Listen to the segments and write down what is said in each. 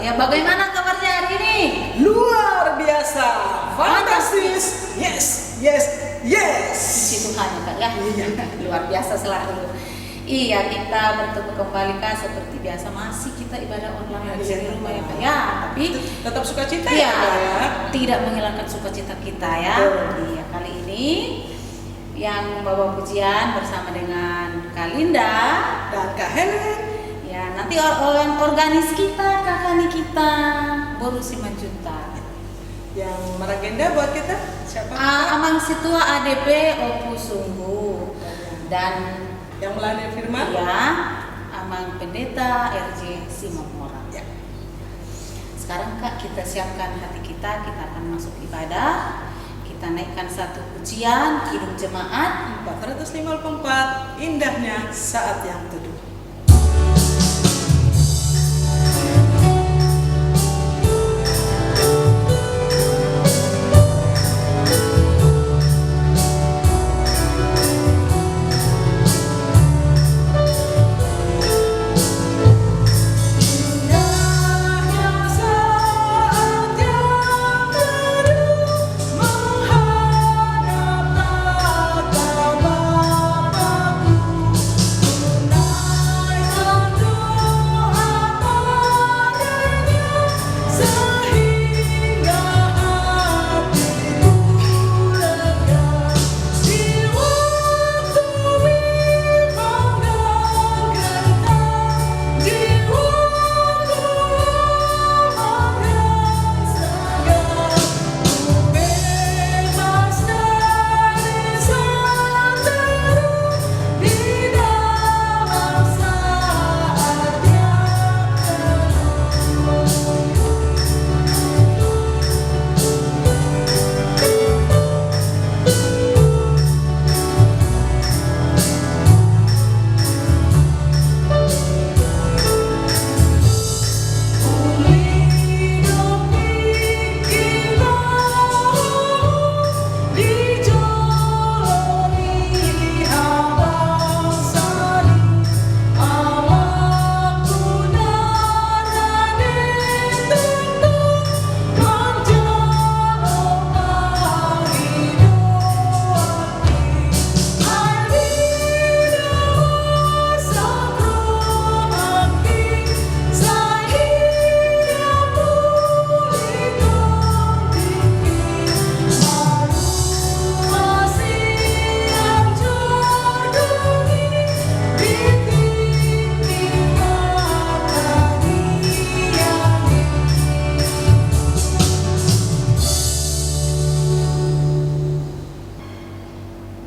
Ya, bagaimana kabarnya hari ini? Luar biasa, fantastis, yes, yes, yes. Puji Tuhan ya Kak ya. Iya. Luar biasa selalu. Iya, kita bertemu kembali Kak seperti biasa, masih kita ibadah online di rumah ya Kak ya. Tapi Tetap sukacita iya, ya, Kak, ya. tidak menghilangkan sukacita kita ya. Betul. Iya, kali ini yang bawa pujian bersama dengan Kak Linda Dan Kak Helen. ya, nanti orang organis kita, kakak kita Boru Simanjunta. Yang meragenda buat kita siapa? Amang Situa ADP Opus Sungguh. Dan Yang melayani firman. ya, Amang Pendeta RJ Simamora. Ya. Sekarang Kak, kita siapkan hati kita akan masuk ibadah. Kita naikkan satu pujian Kidung Jemaat 454, indahnya saat yang teduh.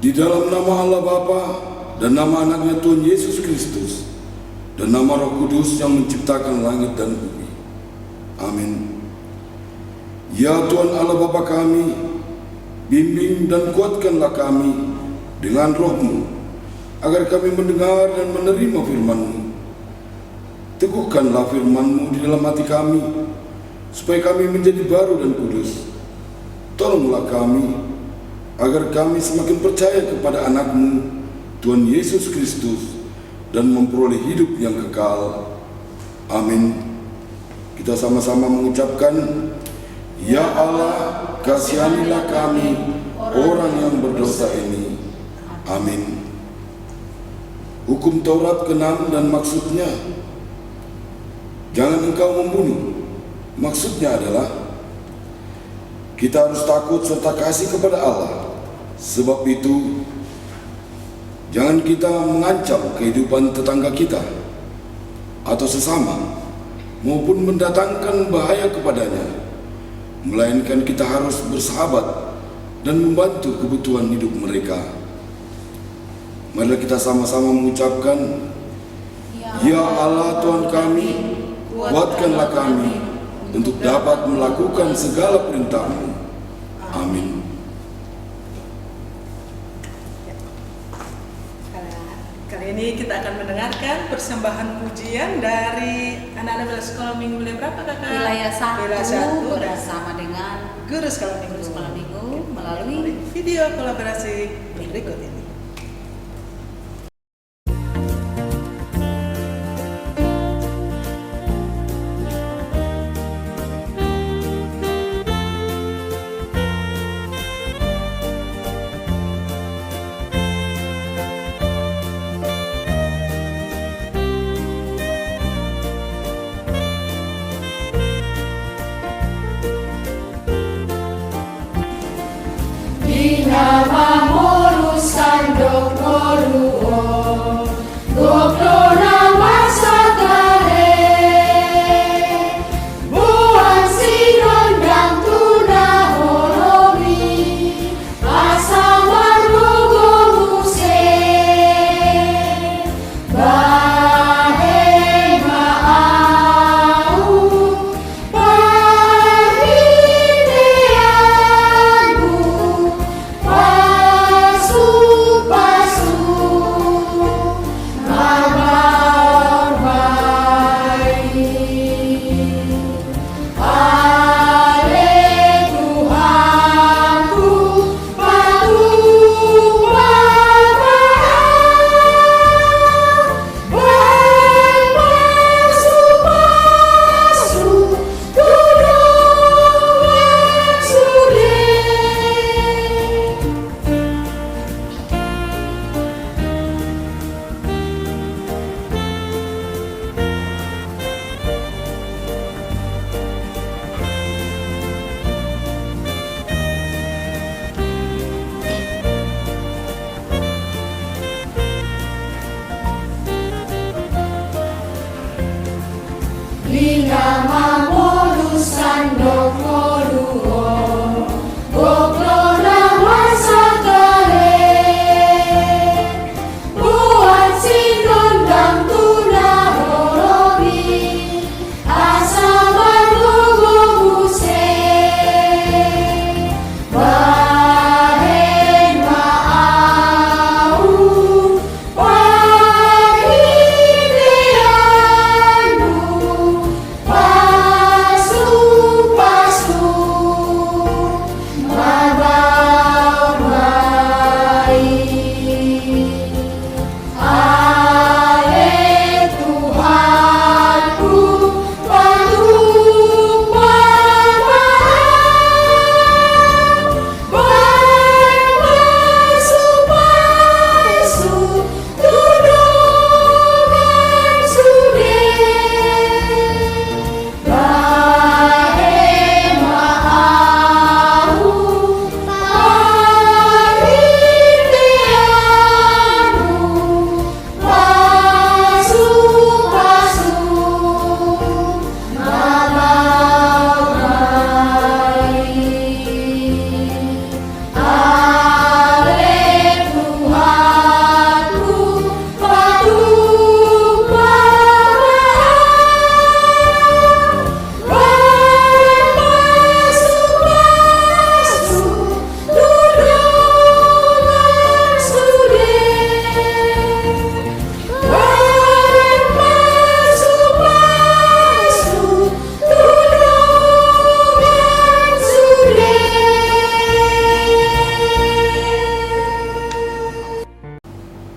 Di dalam nama Allah Bapa dan nama anaknya Tuhan Yesus Kristus dan nama Roh Kudus yang menciptakan langit dan bumi. Amin. Ya Tuhan Allah Bapa kami, bimbing dan kuatkanlah kami dengan roh-Mu, agar kami mendengar dan menerima firman-Mu. Teguhkanlah firman-Mu di dalam hati kami, supaya kami menjadi baru dan kudus. Tolonglah kami, agar kami semakin percaya kepada anak-Mu, Tuhan Yesus Kristus, dan memperoleh hidup yang kekal. Amin. Kita sama-sama mengucapkan, Ya Allah, kasihanilah kami, orang yang berdosa ini. Amin. Hukum Taurat ke-6 dan maksudnya, jangan engkau membunuh. Maksudnya adalah, kita harus takut serta kasih kepada Allah. Sebab itu, jangan kita mengancam kehidupan tetangga kita atau sesama, maupun mendatangkan bahaya kepadanya. Melainkan kita harus bersahabat dan membantu kebutuhan hidup mereka. Marilah kita sama-sama mengucapkan, Ya Allah Tuhan kami, kuatkanlah kami untuk dapat melakukan segala perintah-Mu. Amin. Kali ini kita akan mendengarkan persembahan pujian dari anak-anak wilayah sekolah minggu berapa kakak? Wilayah 1 Wilayah 1 bersama dengan Guru Sekolah Minggu. Guru Sekolah Minggu melalui video kolaborasi berikut ini.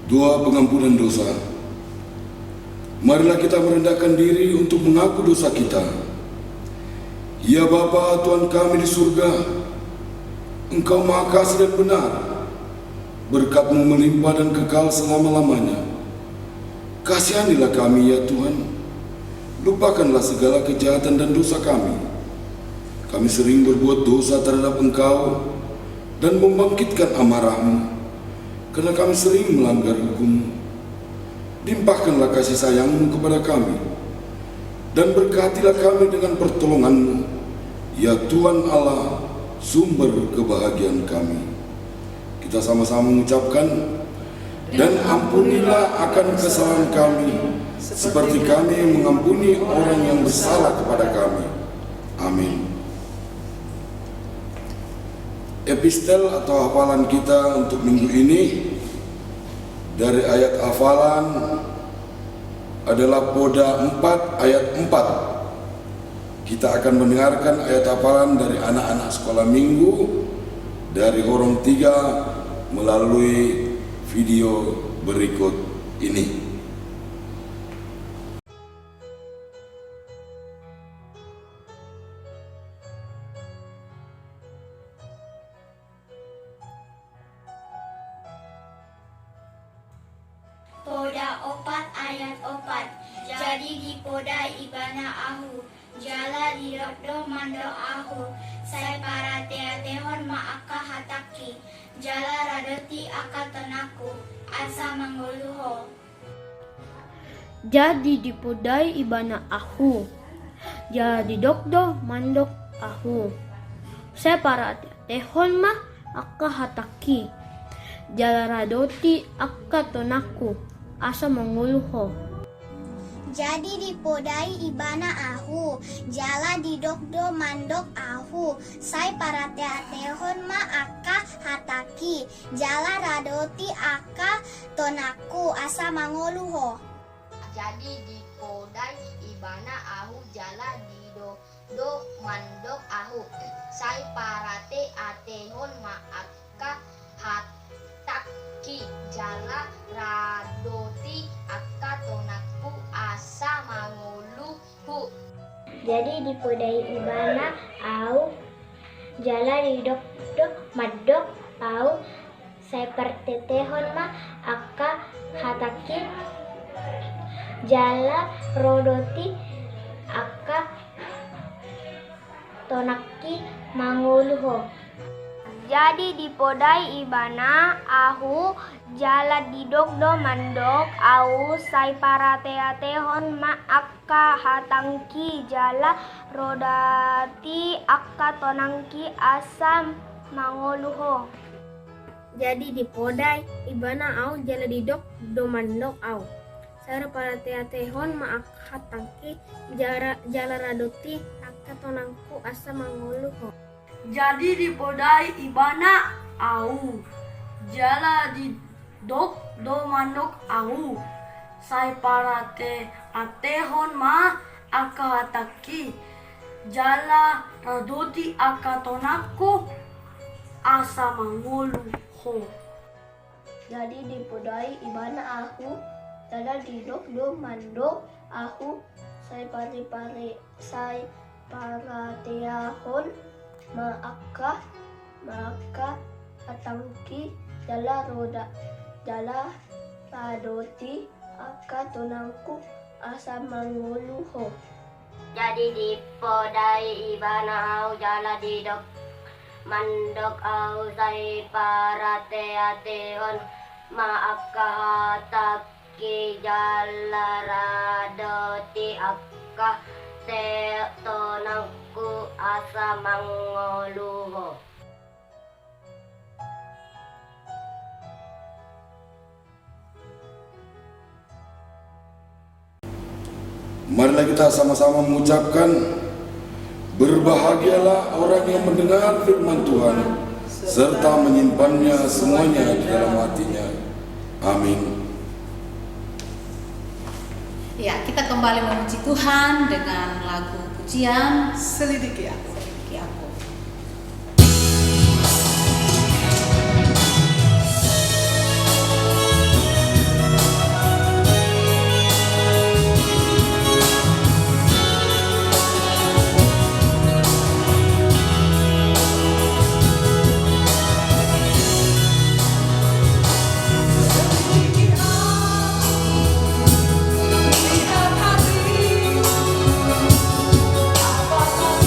Doa pengampunan dosa. Marilah kita merendahkan diri untuk mengaku dosa kita. Ya Bapa, Tuhan kami di surga, Engkau Maha Kasih dan benar, berkat-Mu melimpah dan kekal selama-lamanya. Kasihanilah kami ya Tuhan, lupakanlah segala kejahatan dan dosa kami. Kami sering berbuat dosa terhadap Engkau dan membangkitkan amarah-Mu, karena kami sering melanggar hukum. Limpahkanlah kasih sayang-Mu kepada kami, dan berkatilah kami dengan pertolongan-Mu, ya Tuhan Allah, sumber kebahagiaan kami. Kita sama-sama mengucapkan, dan ampunilah akan kesalahan kami, seperti kami mengampuni orang yang bersalah kepada kami. Amin. Epistel atau hafalan kita untuk minggu ini dari ayat hafalan adalah Poda 4 ayat 4. Kita akan mendengarkan ayat hafalan dari anak-anak sekolah minggu dari Horong 3 melalui video berikut ini. Poda 4 ayat 4. Jadi di poda ibana ahu, jala di dokdo mando ahu, saya para tehon maaka hataki, jala radoti aka tonaku, asa manguluho. Jadi dipodai ibana ahu, jala di dokdo mandok ahu, saya para tehon ma aka hataki, jala radoti aka tonaku, asa manguluho. Jadi dipodai ibana ahu, jala di dokdo mandok ahu, sai para tehon ma aka hataki, jala radoti aka tonaku, asa manguluho. Jadi dipodai ibana ahu, jala di dokdo mandok ahu, sai parate atehon ma aka hataki, jala radoti aka tonaku, asa manguluhu. Jadi dipodai ibana au, jala di dokdo madok au, seperti tehon ma aka hataki, jala rodoti aka tonaki manguluho. Jadi di podai ibana ahu jala didogdo mandok au sai paratea tehon ma akka hatangki jala rodati akka tonangki asam mangoluho. Jadi di podai ibana au jala didogdo mandok au sai paratea tehon ma akka hatangki jala radoti akka tonangku asam mangoluho. Jadi di podai ibana au jala di dok do mandok au sai parate atehon ma aka hataki jala radoti aka tonaku asa mangulu ho. Jadi di podai ibana aku jala di dok do mandok aku sai parateahon maka atangki jala radoti akka tunangku asa manguluho. Jadi di podai ibana au jala di dok mandok au sai parate atehon ma akka hataki jala radoti akka tonangku asa mangoluho. Marilah kita sama-sama mengucapkan, berbahagialah orang yang mendengar firman Tuhan serta menyimpannya semuanya di dalam hatinya. Amin. Ya, kita kembali memuji Tuhan dengan lagu pujian Selidiki aku. Selidiki Aku. Lihat hati, apakah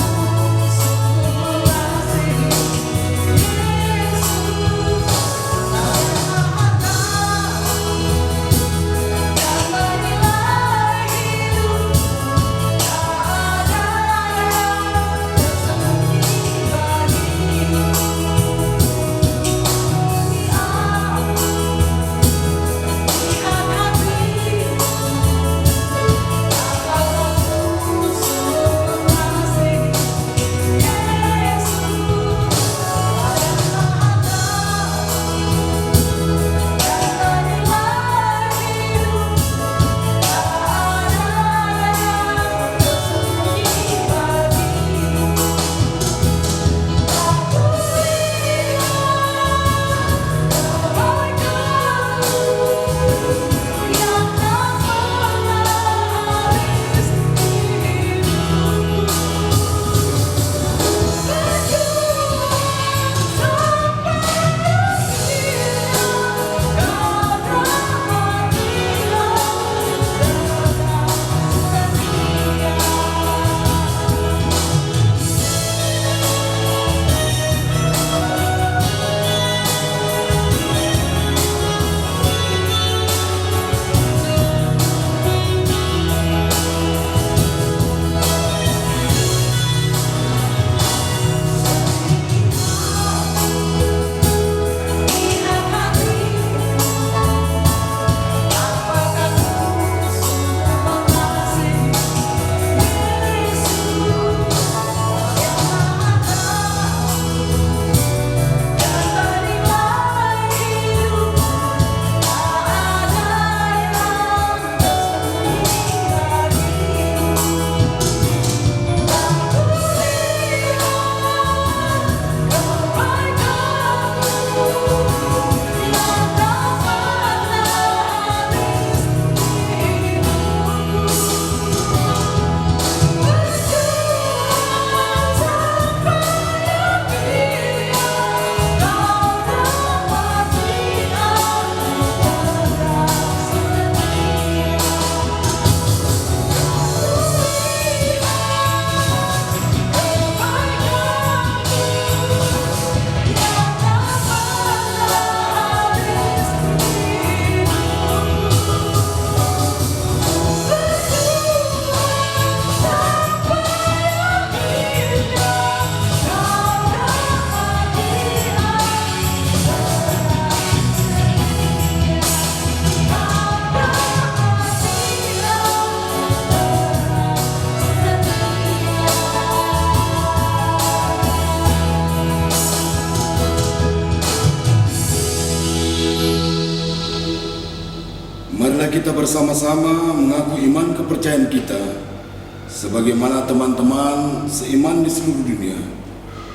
tanda kita bersama-sama mengaku iman kepercayaan kita, sebagaimana teman-teman seiman di seluruh dunia,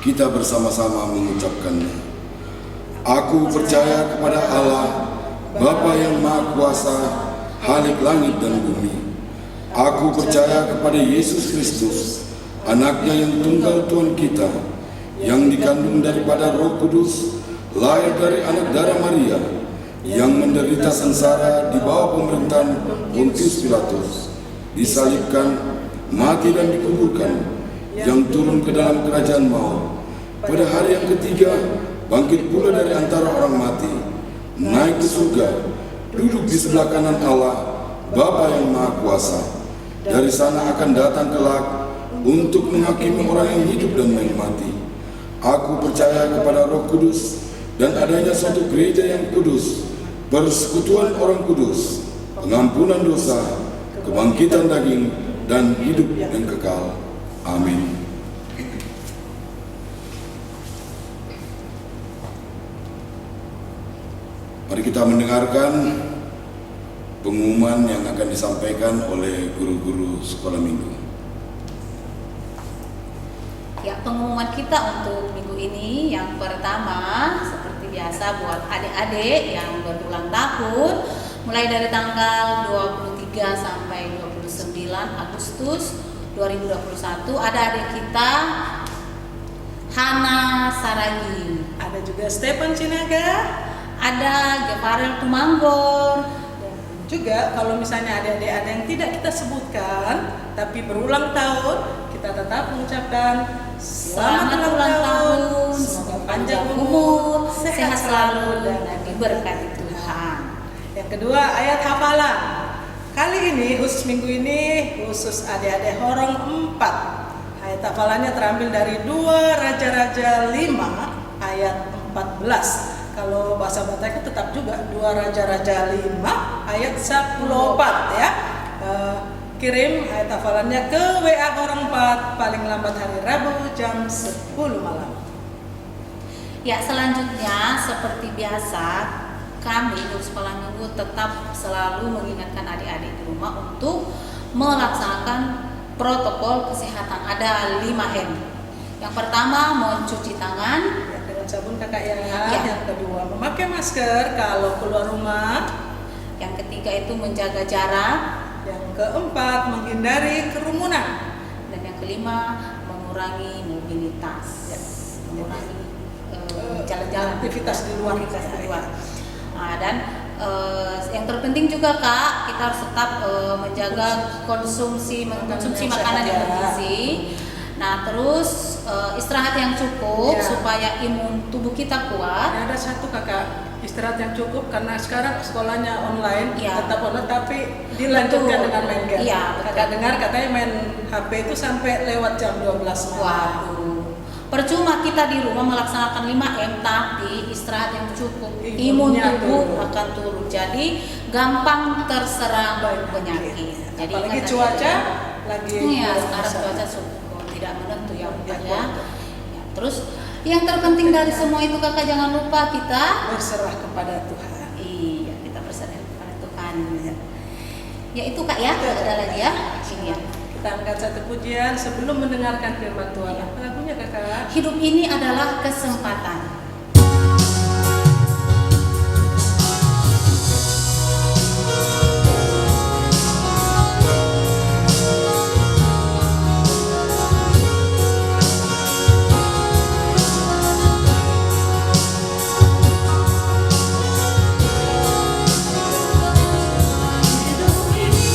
kita bersama-sama mengucapkannya. Aku percaya kepada Allah, Bapa yang Maha Kuasa, Khalik langit dan bumi. Aku percaya kepada Yesus Kristus, Anaknya yang tunggal Tuhan kita, yang dikandung daripada Roh Kudus, lahir dari anak darah Maria, yang menderita sengsara di bawah pemerintahan Pontius Pilatus, disalibkan, mati dan dikuburkan, yang turun ke dalam kerajaan maut. Pada hari yang ketiga, bangkit pula dari antara orang mati, naik ke surga, duduk di sebelah kanan Allah, Bapa yang Maha Kuasa. Dari sana akan datang kelak untuk menghakimi orang yang hidup dan yang mati. Aku percaya kepada Roh Kudus dan adanya suatu gereja yang kudus, persekutuan orang kudus, pengampunan dosa, kebangkitan daging, dan hidup yang kekal. Amin. Mari kita mendengarkan pengumuman yang akan disampaikan oleh guru-guru sekolah minggu. Ya, pengumuman kita untuk minggu ini yang pertama seperti biasa buat adik-adik yang berulang tahun mulai dari tanggal 23 sampai 29 Agustus 2021 ada adik kita Hana Saragi, Ada juga Stephen Cinaga. ada Gefarel Tumanggor. Juga kalau misalnya ada yang tidak kita sebutkan tapi berulang tahun, kita tetap mengucapkan selamat ulang tahun, semoga panjang umur, sehat selalu dan diberkati Tuhan. Yang kedua, ayat hafalan. Kali ini khusus minggu ini khusus adik-adik Horong 4. Ayat hafalannya terambil dari 2 Raja-Raja 5 ayat 14. Kalau bahasa Bataknya tetap juga 2 Raja-Raja 5 ayat 14 ya. Kirim ayat hafalannya ke WA Horong 4 paling lambat hari Rabu jam 10 malam. Ya, selanjutnya seperti biasa kami di sekolah minggu tetap selalu mengingatkan adik-adik di rumah untuk melaksanakan protokol kesehatan. Ada 5M. Yang pertama, mencuci tangan Dengan sabun kakak ya. Ya. Yang kedua, memakai masker kalau keluar rumah. Yang ketiga itu menjaga jarak. Yang keempat, menghindari kerumunan. Dan yang kelima, mengurangi mobilitas. Ya. Mengurangi jalan-jalan, Aktivitas di luar. Nah, dan yang terpenting juga Kak, kita harus tetap menjaga konsumsi makanan yang bergizi. Nah, terus istirahat yang cukup Ya. supaya imun tubuh kita kuat. Ada satu kakak, istirahat yang cukup karena sekarang sekolahnya online, Ya. tetap online tapi dilanjutkan Betul. dengan main game. Iya, betul. Kakak dengar katanya main HP itu sampai lewat jam 12 malam. Waduh, percuma kita di rumah melaksanakan 5M tapi istirahat yang cukup, imun Imunnya tubuh turun. akan turun. Jadi gampang terserang penyakit. Jadi Apalagi ingat cuaca aja. lagi Iya, luar sekarang biasa. cuaca tidak menentu ya Bukan Ya, ya. Ya, terus yang terpenting dari semua itu Kakak jangan lupa kita berserah kepada Tuhan. iya, kita berserah kepada Tuhan. Ya itu Kak ya, Itu aja. ada lagi ya. Ini ya. Kita angkat satu pujian sebelum mendengarkan firman Tuhan. Apa lagunya kakak? Hidup ini adalah kesempatan. Hidup ini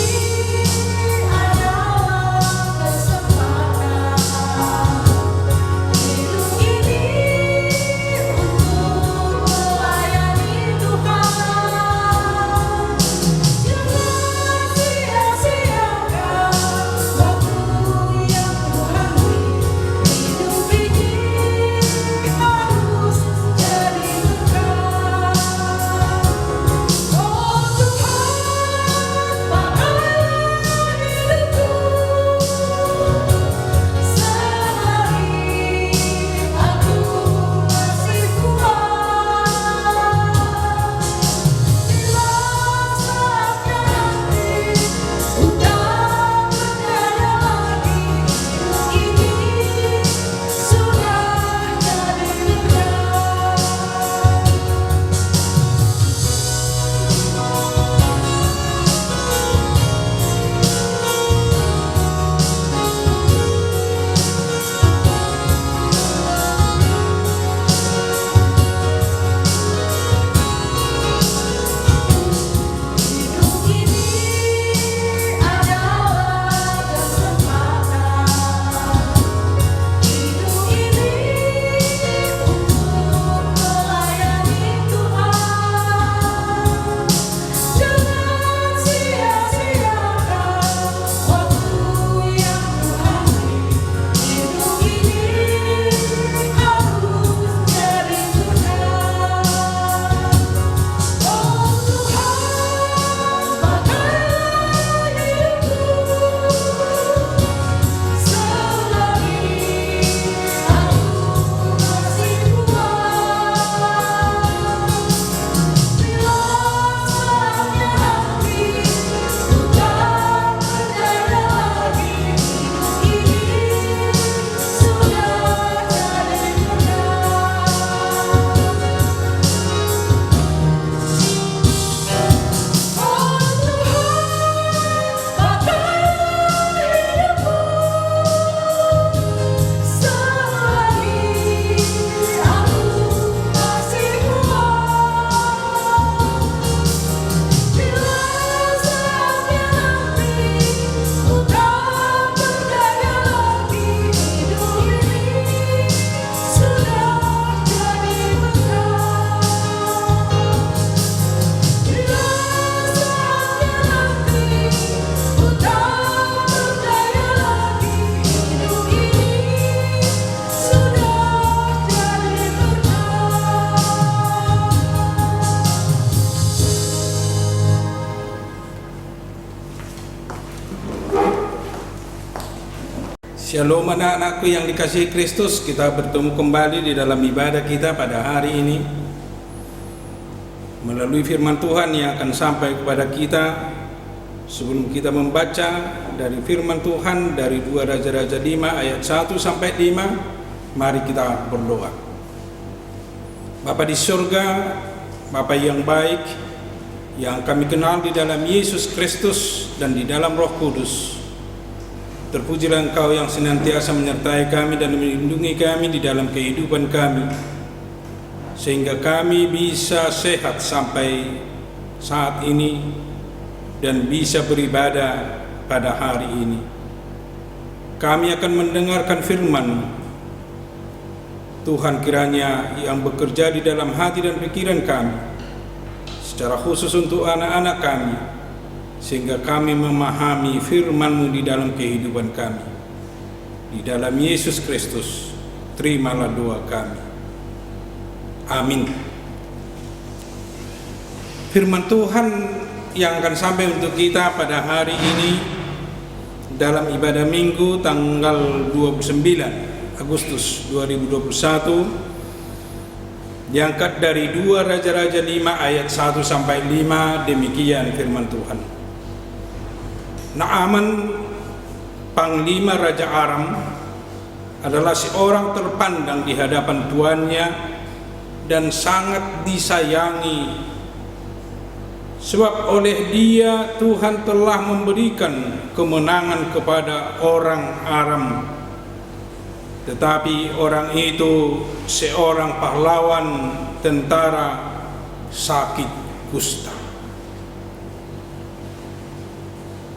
Shalom anak-anakku yang dikasihi Kristus, kita bertemu kembali di dalam ibadah kita pada hari ini melalui firman Tuhan yang akan sampai kepada kita. Sebelum kita membaca dari firman Tuhan dari 2 Raja-Raja 5 ayat 1 sampai 5, mari kita berdoa. Bapa di surga, Bapa yang baik, yang kami kenal di dalam Yesus Kristus dan di dalam Roh Kudus, terpujilah Engkau yang senantiasa menyertai kami dan melindungi kami di dalam kehidupan kami, sehingga kami bisa sehat sampai saat ini dan bisa beribadah pada hari ini. Kami akan mendengarkan firman Tuhan, kiranya yang bekerja di dalam hati dan pikiran kami, secara khusus untuk anak-anak kami, sehingga kami memahami firman-Mu di dalam kehidupan kami. Di dalam Yesus Kristus, terimalah doa kami. Amin. Firman Tuhan yang akan sampai untuk kita pada hari ini dalam ibadah Minggu tanggal 29 Agustus 2021 diangkat dari 2 Raja-Raja 5 ayat 1 sampai 5. Demikian firman Tuhan. Naaman, panglima Raja Aram, adalah seorang terpandang di hadapan tuannya dan sangat disayangi, sebab oleh dia Tuhan telah memberikan kemenangan kepada orang Aram. Tetapi orang itu seorang pahlawan tentara sakit kusta.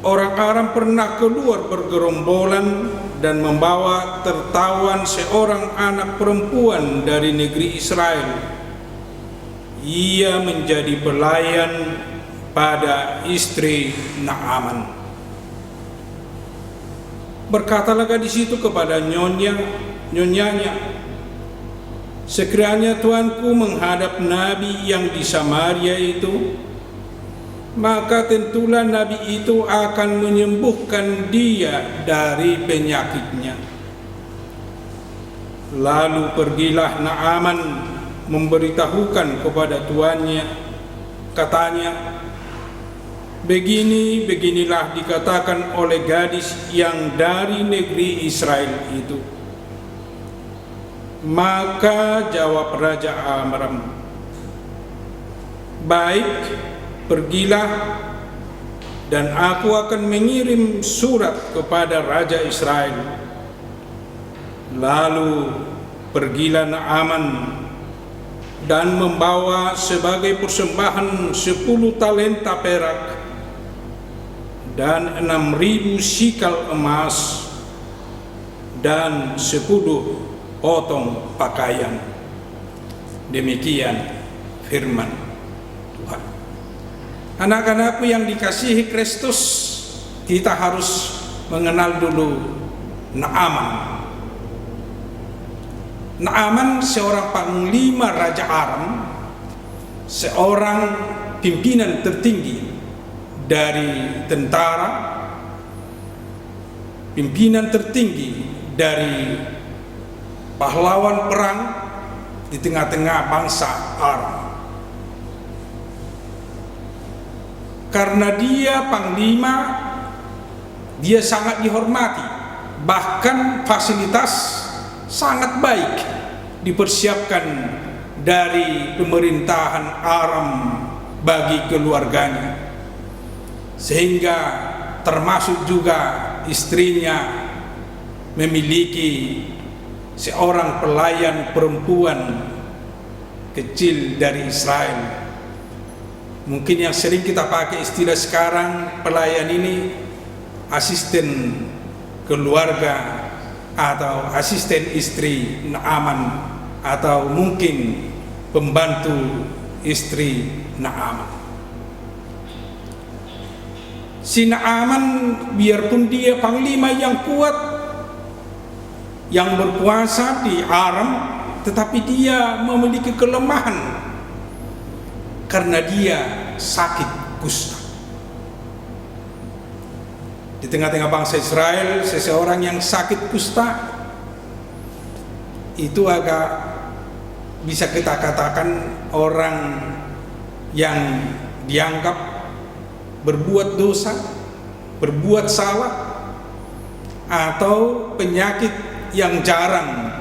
Orang Aram pernah keluar bergerombolan dan membawa tertawan seorang anak perempuan dari negeri Israel. Ia menjadi pelayan pada istri Naaman. Berkatalah gadis itu kepada nyonyanya, sekiranya tuanku menghadap nabi yang di Samaria itu, maka tentulah nabi itu akan menyembuhkan dia dari penyakitnya. Lalu pergilah Naaman memberitahukan kepada tuannya, katanya, beginilah dikatakan oleh gadis yang dari negeri Israel itu. Maka jawab Raja Aram, baik, pergilah, dan aku akan mengirim surat kepada Raja Israel. Lalu pergilah Naaman dan membawa sebagai persembahan 10 talenta perak dan 6.000 sikal emas dan 10 potong pakaian. Demikian firman Tuhan. Anak-anakku yang dikasihi Kristus, kita harus mengenal dulu Naaman. Naaman seorang panglima Raja Aram, seorang pimpinan tertinggi dari tentara, pimpinan tertinggi dari pahlawan perang di tengah-tengah bangsa Aram. Karena dia panglima, dia sangat dihormati, bahkan fasilitas sangat baik dipersiapkan dari pemerintahan Aram bagi keluarganya, sehingga termasuk juga istrinya memiliki seorang pelayan perempuan kecil dari Israel. Mungkin yang sering kita pakai istilah sekarang, pelayan ini asisten keluarga atau asisten istri Naaman, atau mungkin pembantu istri Naaman. Si Naaman, biarpun dia panglima yang kuat, yang berkuasa di Aram, tetapi dia memiliki kelemahan karena dia sakit kusta. Di tengah-tengah bangsa Israel, seseorang yang sakit kusta itu agak bisa kita katakan orang yang dianggap berbuat dosa, berbuat salah, atau penyakit yang jarang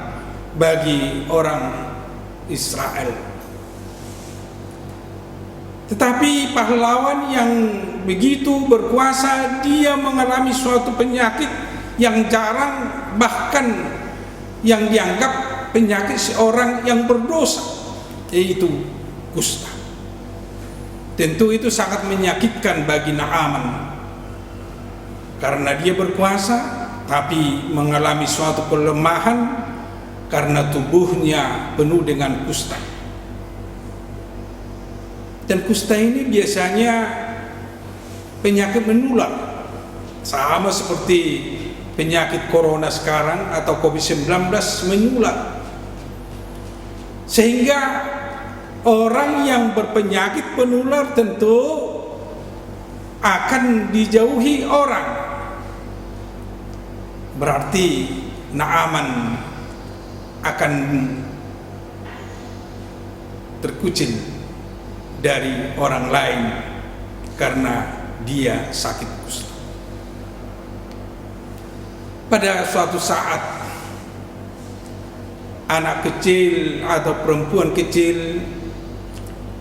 bagi orang Israel. Tetapi pahlawan yang begitu berkuasa, dia mengalami suatu penyakit yang jarang, bahkan yang dianggap penyakit seorang yang berdosa, yaitu kusta. Tentu itu sangat menyakitkan bagi Naaman, karena dia berkuasa tapi mengalami suatu kelemahan karena tubuhnya penuh dengan kusta. Dan kusta ini biasanya penyakit menular, sama seperti penyakit corona sekarang atau COVID-19 menular. Sehingga orang yang berpenyakit penular tentu akan dijauhi orang. Berarti Naaman akan terkucil dari orang lain karena dia sakit kusta. Pada suatu saat, anak kecil atau perempuan kecil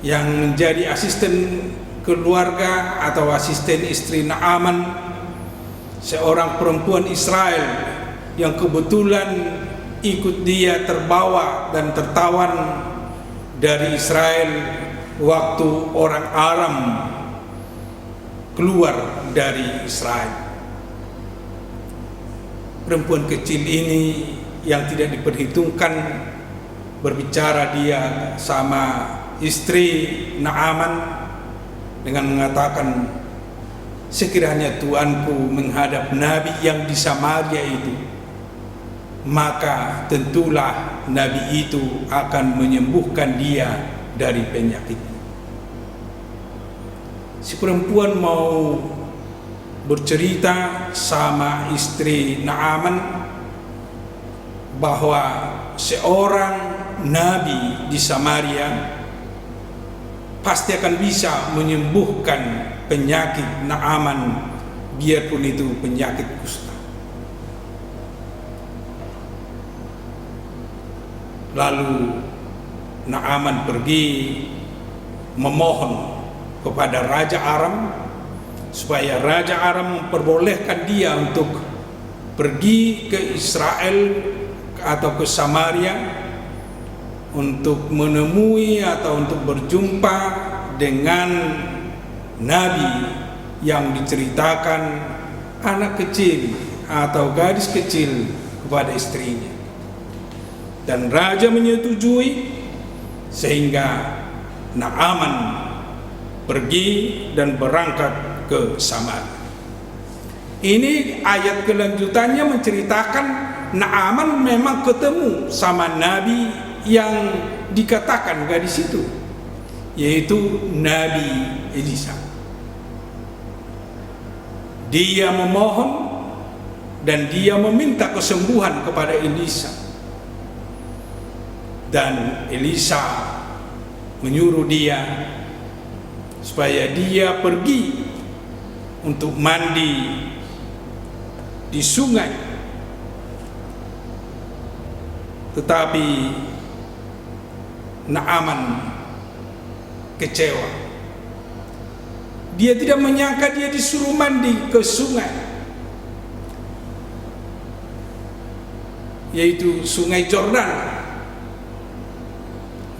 yang menjadi asisten keluarga atau asisten istri Naaman, seorang perempuan Israel yang kebetulan ikut dia terbawa dan tertawan dari Israel waktu orang Aram keluar dari Israel. Perempuan kecil ini yang tidak diperhitungkan berbicara dia sama istri Naaman dengan mengatakan, sekiranya Tuanku menghadap Nabi yang di Samaria itu, maka tentulah Nabi itu akan menyembuhkan dia dari penyakitnya. Si perempuan mau bercerita sama istri Naaman bahwa seorang nabi di Samaria pasti akan bisa menyembuhkan penyakit Naaman, biarpun itu penyakit kusta. Lalu Naaman pergi memohon kepada Raja Aram supaya Raja Aram memperbolehkan dia untuk pergi ke Israel atau ke Samaria untuk menemui atau untuk berjumpa dengan nabi yang diceritakan anak kecil atau gadis kecil kepada istrinya. Dan raja menyetujui sehingga Naaman pergi dan berangkat ke Samaria. Ini ayat kelanjutannya menceritakan Naaman memang ketemu sama nabi yang dikatakan gadis itu, yaitu Nabi Elisa. Dia memohon dan dia meminta kesembuhan kepada Elisa, dan Elisa menyuruh dia supaya dia pergi untuk mandi di sungai. Tetapi Naaman kecewa. Dia tidak menyangka dia disuruh mandi ke sungai, yaitu sungai Jordan,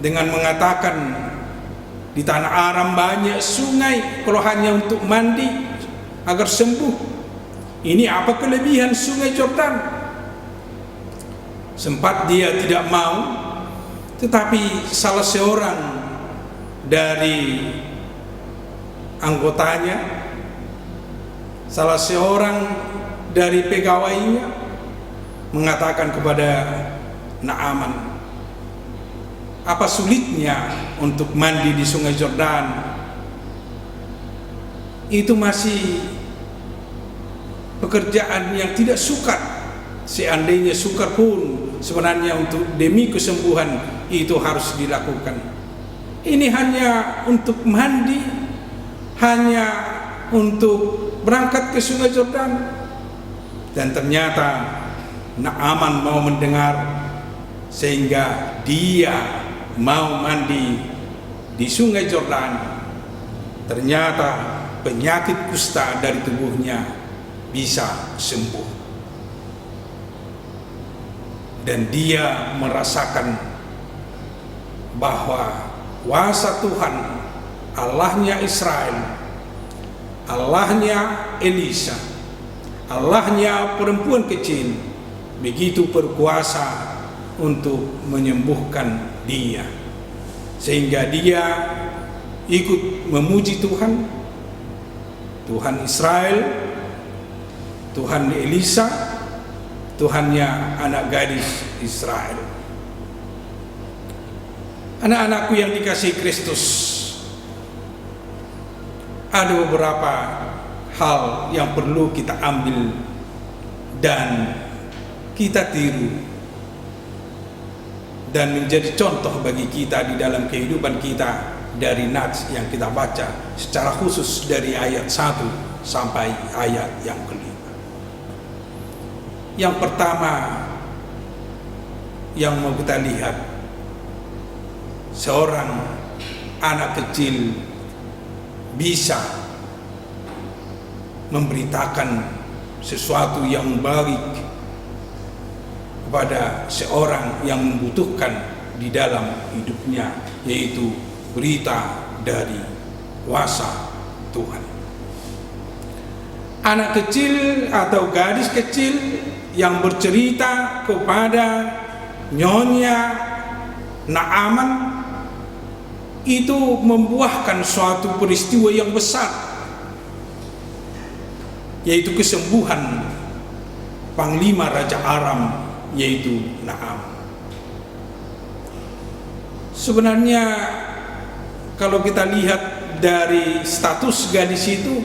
dengan mengatakan di tanah Aram banyak sungai, kalau hanya untuk mandi agar sembuh. Ini apa kelebihan sungai Jordan? Sempat dia tidak mau, tetapi salah seorang dari anggotanya, salah seorang dari pegawainya mengatakan kepada Naaman, apa sulitnya untuk mandi di sungai Jordan? Itu masih pekerjaan yang tidak sukar. Seandainya sukar pun sebenarnya untuk demi kesembuhan itu harus dilakukan. Ini hanya untuk mandi, hanya untuk berangkat ke Sungai Yordan. Dan ternyata Naaman mau mendengar sehingga dia mau mandi di Sungai Yordan. Ternyata penyakit kusta dari tubuhnya bisa sembuh. Dan dia merasakan bahwa kuasa Tuhan, Allahnya Israel, Allahnya Elisa, Allahnya perempuan kecil begitu berkuasa untuk menyembuhkan dia, sehingga dia ikut memuji Tuhan, Tuhan Israel, Tuhan Elisa, Tuhannya anak gadis Israel. Anak-anakku yang dikasihi Kristus, ada beberapa hal yang perlu kita ambil dan kita tiru dan menjadi contoh bagi kita di dalam kehidupan kita dari nats yang kita baca, secara khusus dari ayat 1 sampai ayat yang kelima. Yang pertama yang mau kita lihat, seorang anak kecil bisa memberitakan sesuatu yang baik kepada seorang yang membutuhkan di dalam hidupnya, yaitu berita dari kuasa Tuhan. Anak kecil atau gadis kecil yang bercerita kepada Nyonya Naaman itu membuahkan suatu peristiwa yang besar, yaitu kesembuhan Panglima Raja Aram, yaitu Naaman. Sebenarnya kalau kita lihat dari status gadis itu,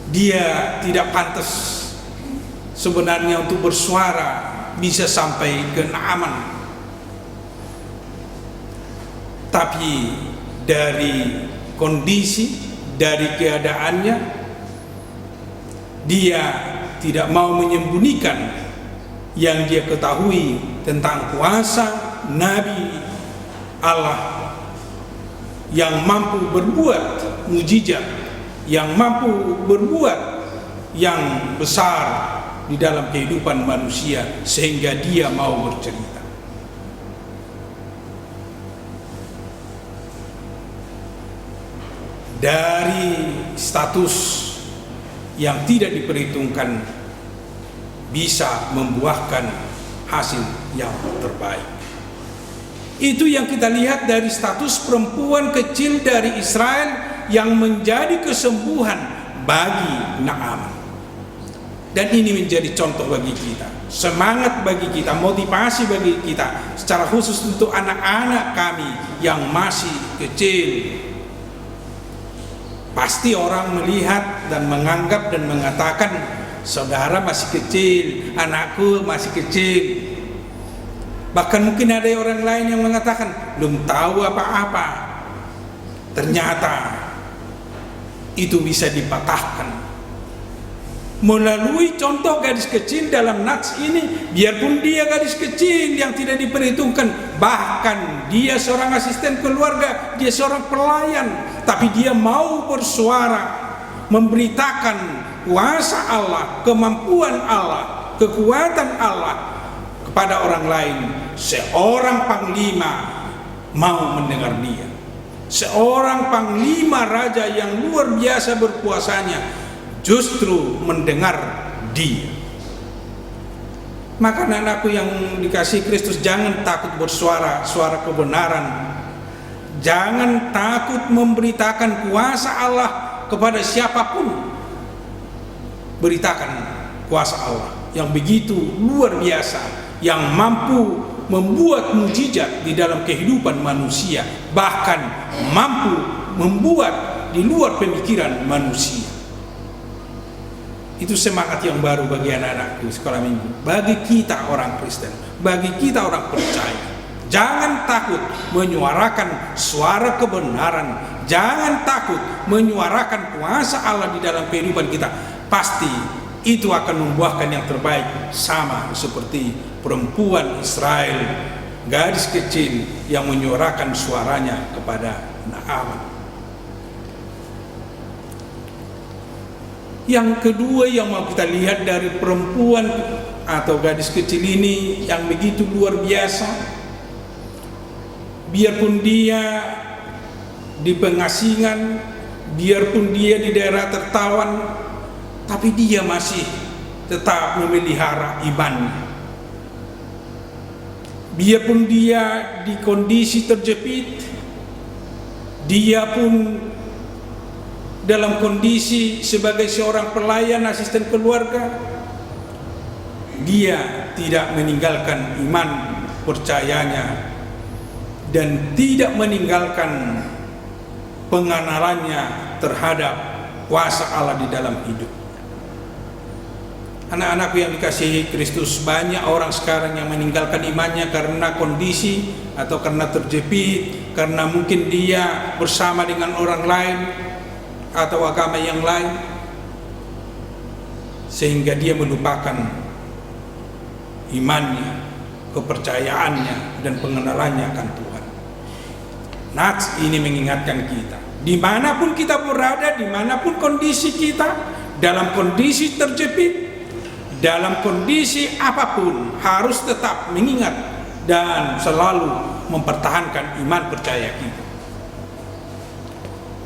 dia tidak pantas sebenarnya untuk bersuara bisa sampai ke Naaman. Tapi dari kondisi, dari keadaannya, dia tidak mau menyembunyikan yang dia ketahui tentang kuasa Nabi Allah yang mampu berbuat mujizat, yang mampu berbuat yang besar di dalam kehidupan manusia, sehingga dia mau bercerita. Dari status yang tidak diperhitungkan bisa membuahkan hasil yang terbaik. Itu yang kita lihat dari status perempuan kecil dari Israel yang menjadi kesembuhan bagi Naaman. Dan ini menjadi contoh bagi kita, semangat bagi kita, motivasi bagi kita, secara khusus untuk anak-anak kami yang masih kecil. Pasti orang melihat dan menganggap dan mengatakan, saudara masih kecil, anakku masih kecil. Bahkan mungkin ada orang lain yang mengatakan belum tahu apa-apa. Ternyata itu bisa dipatahkan melalui contoh gadis kecil dalam nats ini. Biarpun dia gadis kecil yang tidak diperhitungkan, bahkan dia seorang asisten keluarga, dia seorang pelayan, tapi dia mau bersuara, memberitakan kuasa Allah, kemampuan Allah, kekuatan Allah kepada orang lain. Seorang panglima mau mendengar dia, seorang panglima raja yang luar biasa berkuasanya justru mendengar dia. Maka anak-anakku yang dikasihi Kristus, jangan takut bersuara, suara kebenaran. Jangan takut memberitakan kuasa Allah kepada siapapun. Beritakan kuasa Allah yang begitu luar biasa, yang mampu membuat mujizat di dalam kehidupan manusia, bahkan mampu membuat di luar pemikiran manusia. Itu semangat yang baru bagi anak-anakku sekolah minggu, bagi kita orang Kristen, bagi kita orang percaya. Jangan takut menyuarakan suara kebenaran, jangan takut menyuarakan kuasa Allah di dalam kehidupan kita. Pasti itu akan membuahkan yang terbaik, sama seperti perempuan Israel, gadis kecil yang menyuarakan suaranya kepada Naaman. Yang kedua yang mau kita lihat dari perempuan atau gadis kecil ini yang begitu luar biasa, biarpun dia di pengasingan, biarpun dia di daerah tertawan, tapi dia masih tetap memelihara imannya. Biarpun dia di kondisi terjepit, dia pun dalam kondisi sebagai seorang pelayan asisten keluarga, dia tidak meninggalkan iman percayanya dan tidak meninggalkan pengenalannya terhadap kuasa Allah di dalam hidup. Anak-anakku yang dikasihi Kristus, banyak orang sekarang yang meninggalkan imannya karena kondisi atau karena terjepit, karena mungkin dia bersama dengan orang lain atau agama yang lain, sehingga dia melupakan imannya, kepercayaannya, dan pengenalannya akan Tuhan. Nats ini mengingatkan kita, dimanapun kita berada, dimanapun kondisi kita, dalam kondisi terjepit, dalam kondisi apapun, harus tetap mengingat dan selalu mempertahankan iman percaya kita.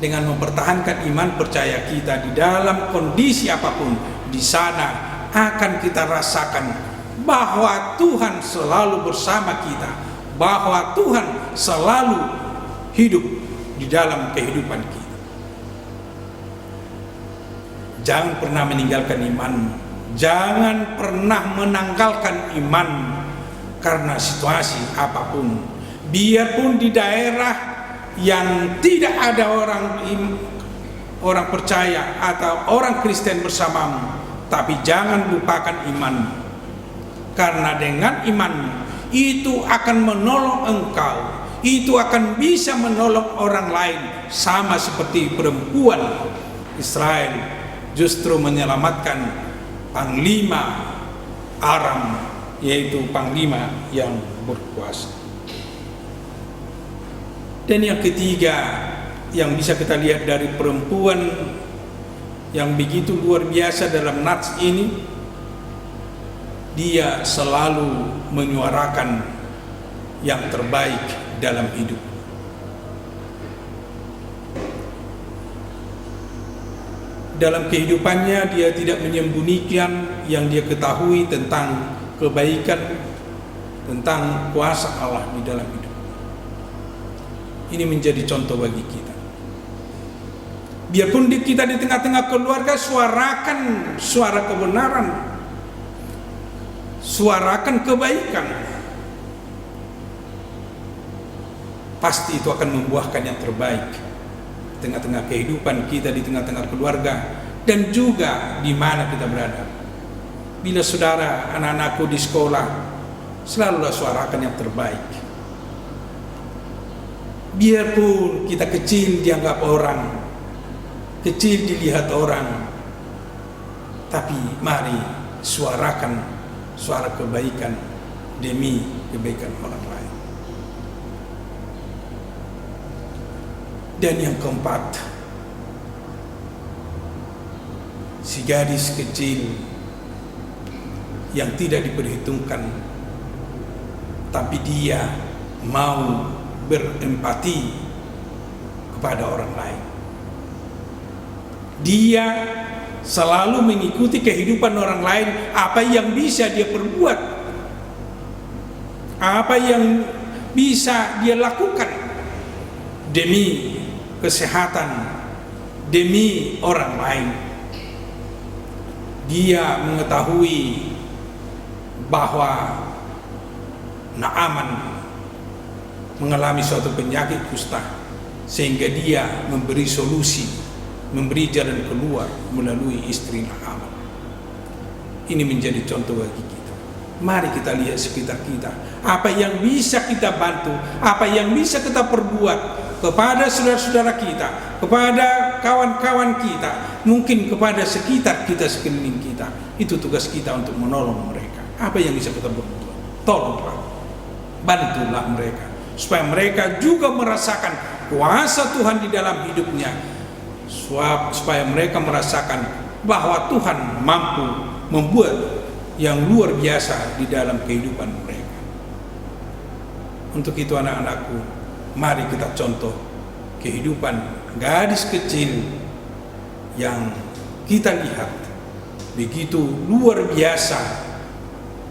Dengan mempertahankan iman percaya kita di dalam kondisi apapun, di sana akan kita rasakan bahwa Tuhan selalu bersama kita, bahwa Tuhan selalu hidup di dalam kehidupan kita. Jangan pernah meninggalkan iman, jangan pernah menanggalkan iman karena situasi apapun. Biarpun di daerah yang tidak ada orang percaya atau orang Kristen bersamamu, tapi jangan lupakan iman, karena dengan iman itu akan menolong engkau, itu akan bisa menolong orang lain, sama seperti perempuan Israel justru menyelamatkan panglima Aram, yaitu panglima yang berkuasa. Dan yang ketiga yang bisa kita lihat dari perempuan yang begitu luar biasa dalam Nats ini, dia selalu menyuarakan yang terbaik dalam hidup. Dalam kehidupannya dia tidak menyembunyikan yang dia ketahui tentang kebaikan, tentang kuasa Allah di dalam hidup. Ini menjadi contoh bagi kita. Biarpun kita di tengah-tengah keluarga, suarakan suara kebenaran, suarakan kebaikan. Pasti itu akan membuahkan yang terbaik di tengah-tengah kehidupan kita, di tengah-tengah keluarga, dan juga di mana kita berada. Bila saudara, anak-anakku di sekolah, selalulah suarakan yang terbaik. Biarpun kita kecil dianggap orang, kecil dilihat orang, tapi mari suarakan suara kebaikan demi kebaikan orang lain. Dan yang keempat, si gadis kecil yang tidak diperhitungkan, tapi dia mau berempati kepada orang lain. Dia selalu mengikuti kehidupan orang lain, apa yang bisa dia perbuat, apa yang bisa dia lakukan demi kesehatan, demi orang lain. Dia mengetahui bahwa Naaman mengalami suatu penyakit kusta, sehingga dia memberi solusi, memberi jalan keluar melalui istri Naaman. ini menjadi contoh bagi kita. Mari kita lihat sekitar kita, apa yang bisa kita bantu, apa yang bisa kita perbuat kepada saudara-saudara kita, kepada kawan-kawan kita, mungkin kepada sekitar kita, sekeliling kita. Itu tugas kita untuk menolong mereka. Apa yang bisa kita berbuat? Tolonglah, bantulah mereka, supaya mereka juga merasakan kuasa Tuhan di dalam hidupnya, supaya mereka merasakan bahwa Tuhan mampu membuat yang luar biasa di dalam kehidupan mereka. Untuk itu anak-anakku, mari kita contoh kehidupan gadis kecil yang kita lihat begitu luar biasa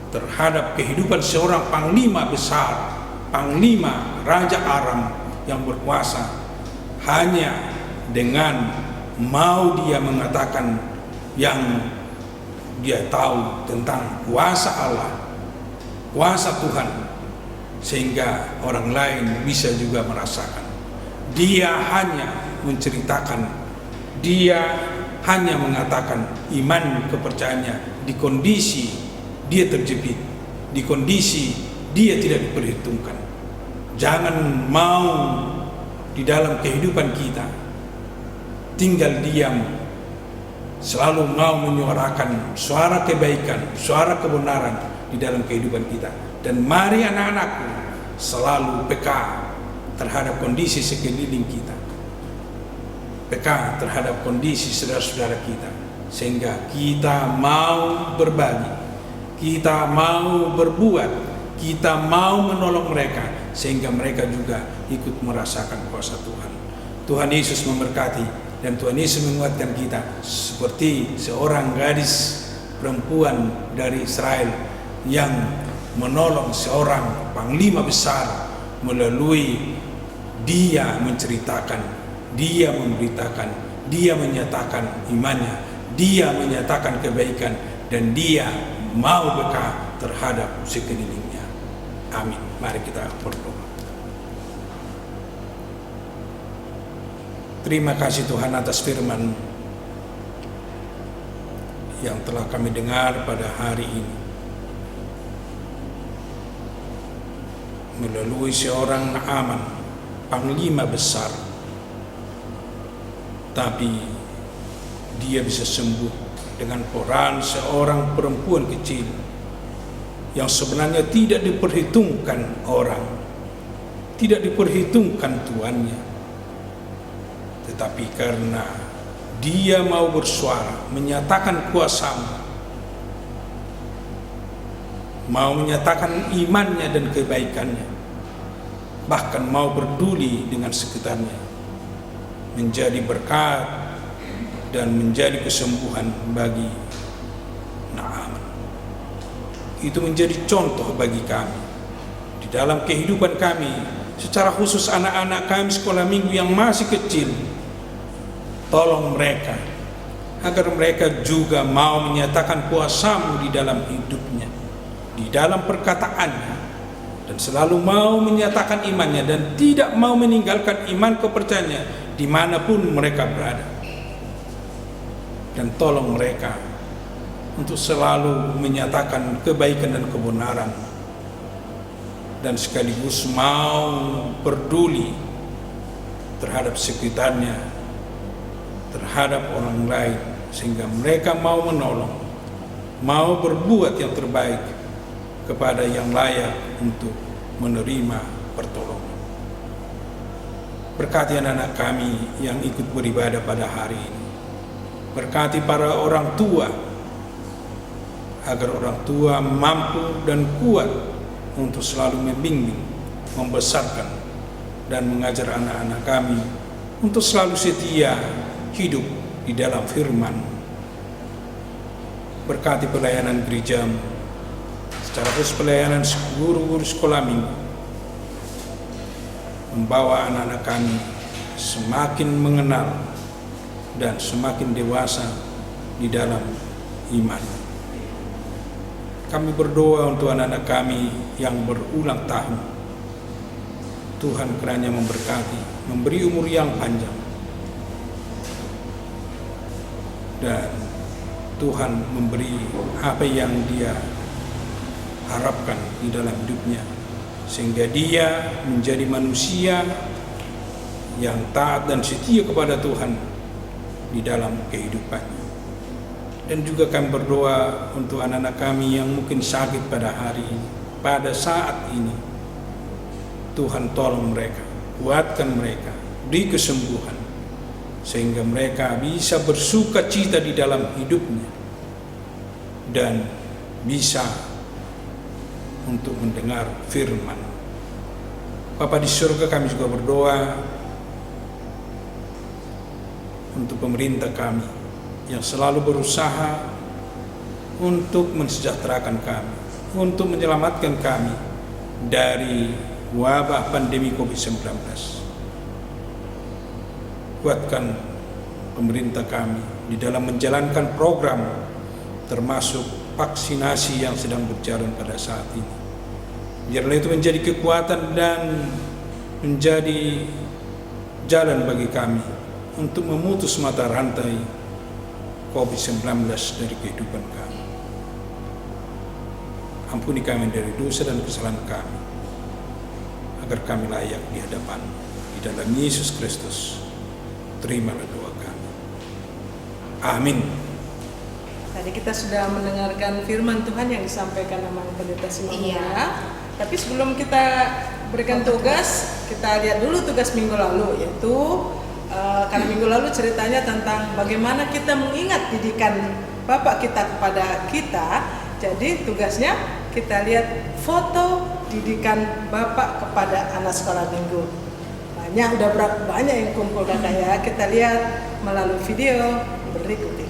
terhadap kehidupan seorang panglima besar, panglima Raja Aram yang berkuasa. Hanya dengan mau dia mengatakan yang dia tahu tentang kuasa Allah, kuasa Tuhan, sehingga orang lain bisa juga merasakan. Dia hanya menceritakan, dia hanya mengatakan iman kepercayaannya di kondisi dia terjepit, di kondisi dia tidak diperhitungkan. Jangan mau di dalam kehidupan kita tinggal diam, selalu mau menyuarakan suara kebaikan, suara kebenaran di dalam kehidupan kita. Dan mari anak-anakku selalu peka terhadap kondisi sekeliling kita, peka terhadap kondisi saudara-saudara kita, sehingga kita mau berbagi, kita mau berbuat, kita mau menolong mereka, sehingga mereka juga ikut merasakan kuasa Tuhan. Tuhan Yesus memberkati. Dan Tuhan Yesus menguatkan kita seperti seorang gadis perempuan dari Israel yang menolong seorang panglima besar melalui dia menceritakan, dia memberitakan, dia menyatakan imannya, dia menyatakan kebaikan, dan dia mau peka terhadap sekelilingnya. Amin. Mari kita berdoa. Terima kasih Tuhan atas firman yang telah kami dengar pada hari ini melalui seorang Naaman, panglima besar, tapi dia bisa sembuh dengan peran seorang perempuan kecil yang sebenarnya tidak diperhitungkan orang, tidak diperhitungkan tuannya. Tetapi karena dia mau bersuara, menyatakan kuasa-Mu, mau menyatakan imannya dan kebaikannya, bahkan mau peduli dengan sekitarnya, menjadi berkat dan menjadi kesembuhan bagi Naaman. Itu menjadi contoh bagi kami di dalam kehidupan kami, secara khusus anak-anak kami sekolah minggu yang masih kecil. Tolong mereka agar mereka juga mau menyatakan kuasa-Mu di dalam hidupnya, di dalam perkataannya, dan selalu mau menyatakan imannya dan tidak mau meninggalkan iman kepercayaannya dimanapun mereka berada. Dan tolong mereka untuk selalu menyatakan kebaikan dan kebenaran, dan sekaligus mau peduli terhadap sekitarnya, terhadap orang lain, sehingga mereka mau menolong, mau berbuat yang terbaik kepada yang layak untuk menerima pertolongan. Berkati anak-anak kami yang ikut beribadah pada hari ini. Berkati para orang tua, agar orang tua mampu dan kuat untuk selalu membimbing, membesarkan, dan mengajar anak-anak kami untuk selalu setia hidup di dalam firman. Berkati pelayanan gereja, secara khusus pelayanan guru-guru sekolah minggu, membawa anak-anak kami semakin mengenal dan semakin dewasa di dalam iman. Kami berdoa untuk anak-anak kami yang berulang tahun. Tuhan kiranya memberkati, memberi umur yang panjang, dan Tuhan memberi apa yang dia harapkan di dalam hidupnya, sehingga dia menjadi manusia yang taat dan setia kepada Tuhan di dalam kehidupannya. Dan juga kami berdoa untuk anak-anak kami yang mungkin sakit pada hari ini, pada saat ini. Tuhan tolong mereka, kuatkan mereka, beri kesembuhan, sehingga mereka bisa bersuka cita di dalam hidupnya dan bisa untuk mendengar firman. Bapa di surga, kami juga berdoa untuk pemerintah kami yang selalu berusaha untuk mensejahterakan kami, untuk menyelamatkan kami dari wabah pandemi COVID-19. Kuatkan pemerintah kami di dalam menjalankan program termasuk vaksinasi yang sedang berjalan pada saat ini. Biarlah itu menjadi kekuatan dan menjadi jalan bagi kami untuk memutus mata rantai COVID-19 dari kehidupan kami. Ampuni kami dari dosa dan kesalahan kami, agar kami layak di hadapan di dalam Yesus Kristus. Terimalah doa kami. Amin. Tadi kita sudah mendengarkan firman Tuhan yang disampaikan sama Pendeta Simon. Tapi sebelum kita berikan tugas, kita lihat dulu tugas minggu lalu, yaitu karena minggu lalu ceritanya tentang bagaimana kita mengingat didikan Bapak kita kepada kita. Jadi tugasnya kita lihat foto didikan Bapak kepada anak sekolah minggu. Udah berapa banyak yang kumpul kakak ya. Kita lihat melalui video berikut ini.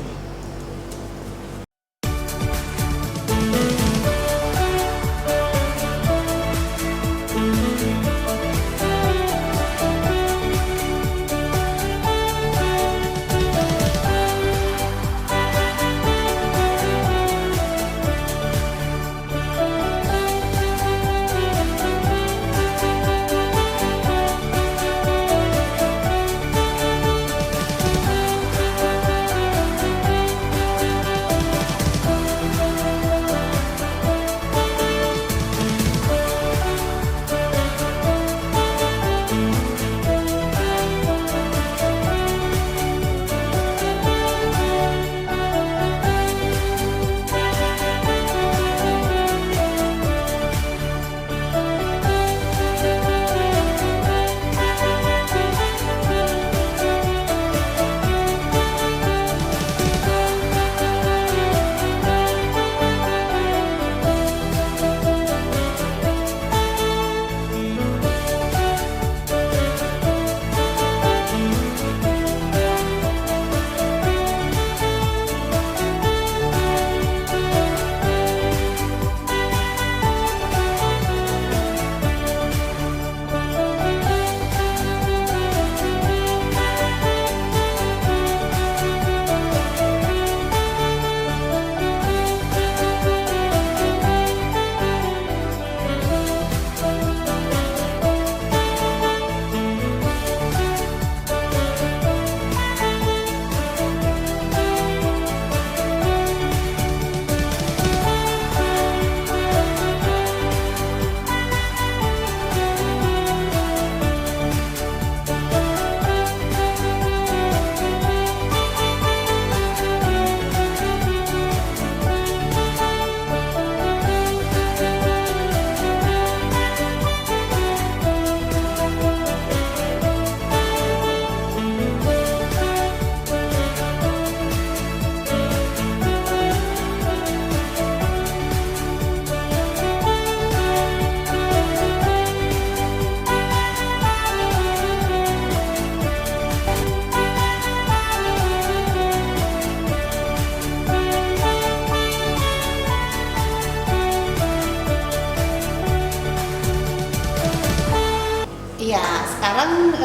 Sekarang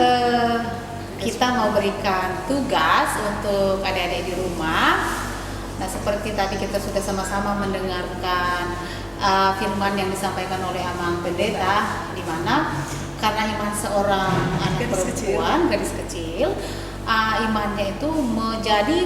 kita mau berikan tugas untuk adik-adik di rumah. Nah, seperti tadi kita sudah sama-sama mendengarkan firman yang disampaikan oleh Amang Pendeta, di mana karena iman seorang anak perempuan, gadis kecil, imannya itu menjadi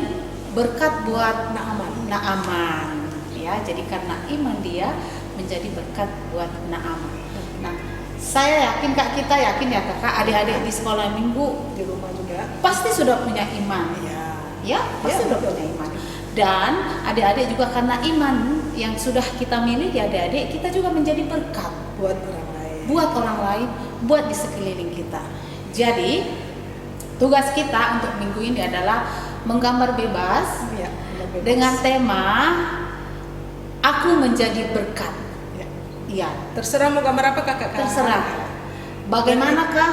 berkat buat Naaman. ya. Jadi karena iman dia menjadi berkat buat Naaman. Nah, saya yakin Kak, kita yakin ya Kakak, adik-adik di sekolah minggu Di rumah juga. pasti sudah punya iman. Iya. Ya, pasti Ya, sudah betul. punya iman. Dan adik-adik juga karena iman yang sudah kita miliki, adik-adik kita juga menjadi berkat Buat orang lain. buat orang lain, buat di sekeliling kita. Jadi tugas kita untuk minggu ini adalah menggambar bebas Iya, lebih dengan bagus. tema aku menjadi berkat. Ya. Iya, Terserah mau gambar apa Kakak. terserah. Bagaimanakah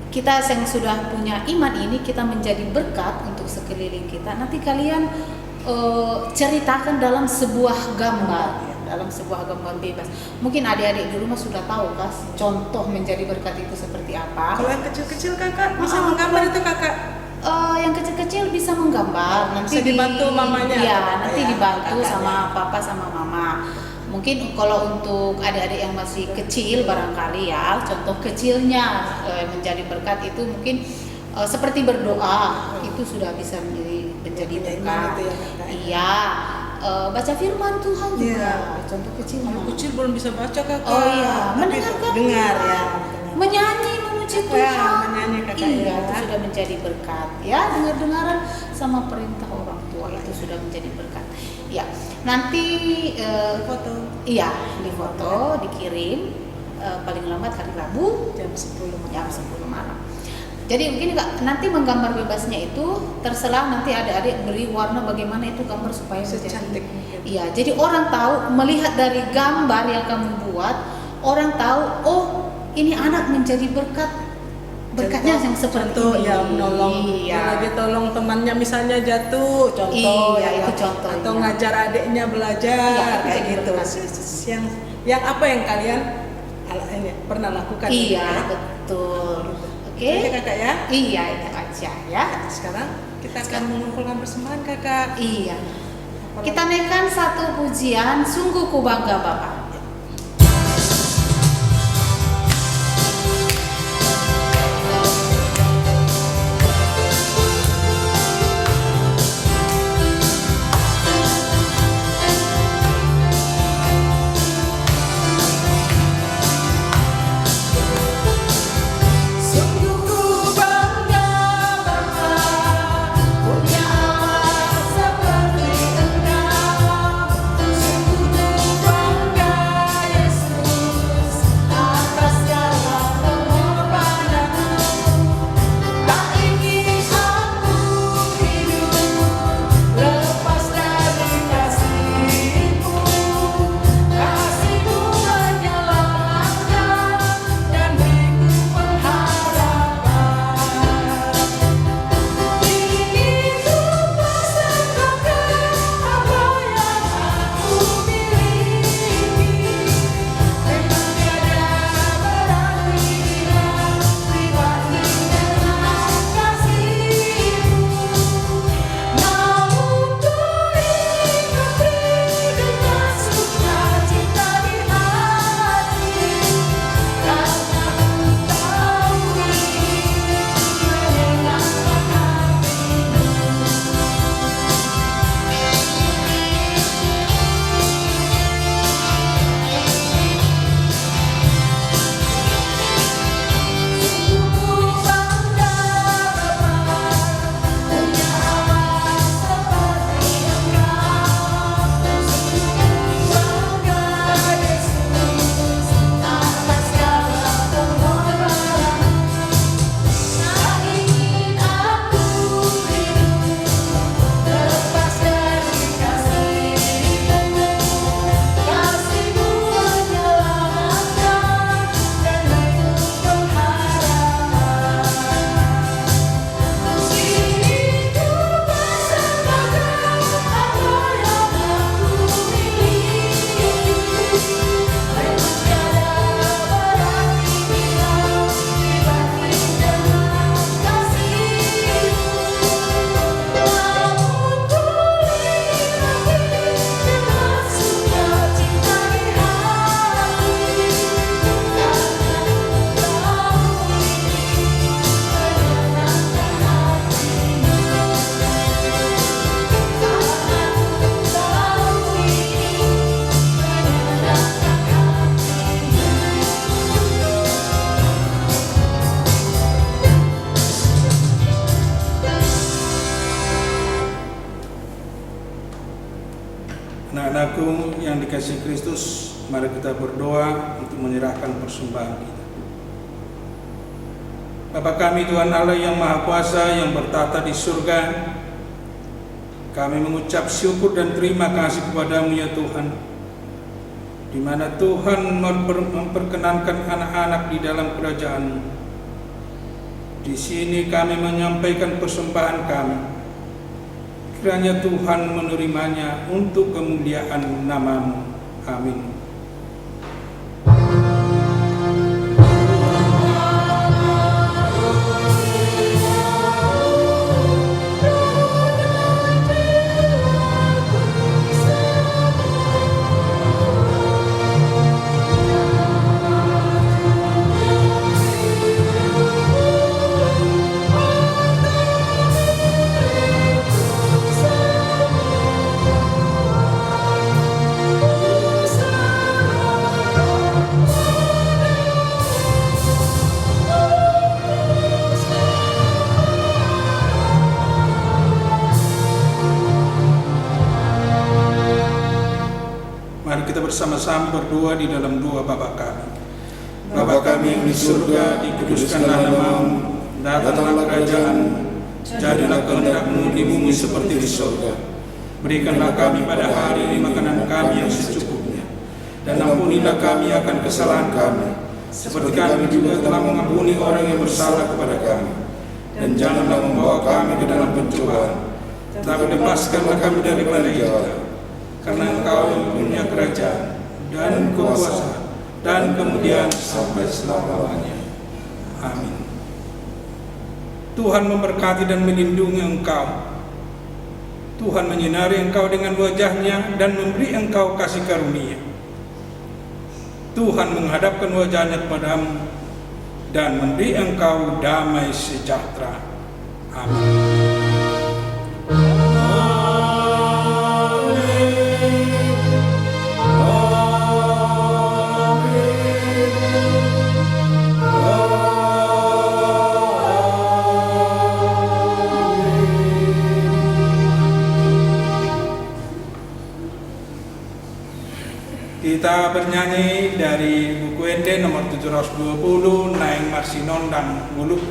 kita yang sudah punya iman ini kita menjadi berkat untuk sekeliling kita? Nanti kalian ceritakan dalam sebuah gambar, ya, dalam sebuah gambar bebas. Mungkin adik-adik di rumah sudah tahu kan contoh menjadi berkat itu seperti apa. Kalau yang kecil-kecil Kakak bisa Ah, menggambar itu Kakak. Yang kecil-kecil bisa menggambar, nanti Bisa dibantu mamanya. Iya, nanti Ya, dibantu kakaknya. sama papa sama mama. Mungkin kalau untuk adik-adik yang masih kecil barangkali ya, contoh kecilnya menjadi berkat itu mungkin seperti berdoa, itu sudah bisa menjadi Punya iman berkat. itu ya, Kak. Iya, baca firman Tuhan juga, Iya. contoh kecilnya. Kalau kecil belum bisa baca Kakak. Oh iya, Tapi mendengarkan dengar firman, ya. menyanyi memuji Ya, Tuhan. menyanyi Kakak, Iya, ya. itu sudah menjadi berkat. Ya, dengar-dengaran sama perintah orang tua itu sudah menjadi berkat. Ya, nanti Foto iya difoto, dikirim paling lambat hari Rabu jam 10 malam. jam 10 malam. Jadi begini Kak, nanti menggambar bebasnya itu terserah nanti adik-adik beri warna bagaimana itu gambar supaya menjadi Secantik mungkin. Iya, jadi orang tahu melihat dari gambar yang kamu buat, orang tahu oh ini anak menjadi berkatnya yang seperti Contoh ini. ya menolong, Iya. lagi tolong temannya misalnya jatuh, contoh Iya, ya, itu contoh, atau iya. ngajar adiknya belajar Iya, itu kayak jadi gitu. berkat. Yang apa yang kalian ini pernah lakukan? Iya, ya? betul. Oke. Oke Kakak ya. Iya, itu aja ya. Sekarang kita akan mengumpulkan persembahan Kakak. Iya. Kita naikkan satu pujian, sungguh ku bangga Bapak. Sungguh ku bangga Bapa, punya anak seperti Engkau. Sungguh ku bangga Anak-anakku yang dikasihi Kristus, mari kita berdoa untuk menyerahkan persembahan kita. Bapa kami Tuhan Allah yang Maha Kuasa yang bertata di surga, kami mengucap syukur dan terima kasih kepadamu ya Tuhan, di mana Tuhan memperkenankan anak-anak di dalam kerajaan-Mu. Di sini kami menyampaikan persembahan kami. Kiranya Tuhan menerimanya untuk kemuliaan nama-Mu. Amin. Mari kita bersama-sama berdoa di dalam doa Bapa kami. Bapa kami yang di surga, dikuduskanlah nama-Mu, datanglah kerajaan-Mu, jadilah kehendak-Mu di bumi seperti di surga. Berikanlah kami pada hari ini makanan kami yang secukupnya, dan ampunilah kami akan kesalahan kami, seperti kami juga telah mengampuni orang yang bersalah kepada kami. Dan janganlah membawa kami ke dalam pencobaan, tetapi lepaskanlah kami daripada yang jahat. Karena Engkau yang punya kerajaan dan kuasa dan kemudian sampai selama-lamanya. Amin. Tuhan memberkati dan melindungi engkau. Tuhan menyinari engkau dengan wajah-Nya dan memberi engkau kasih karunia. Tuhan menghadapkan wajah-Nya kepadamu dan memberi engkau damai sejahtera. Amin. Kita bernyanyi dari buku Ende nomor 720, Naing Marsinon dan Muluk.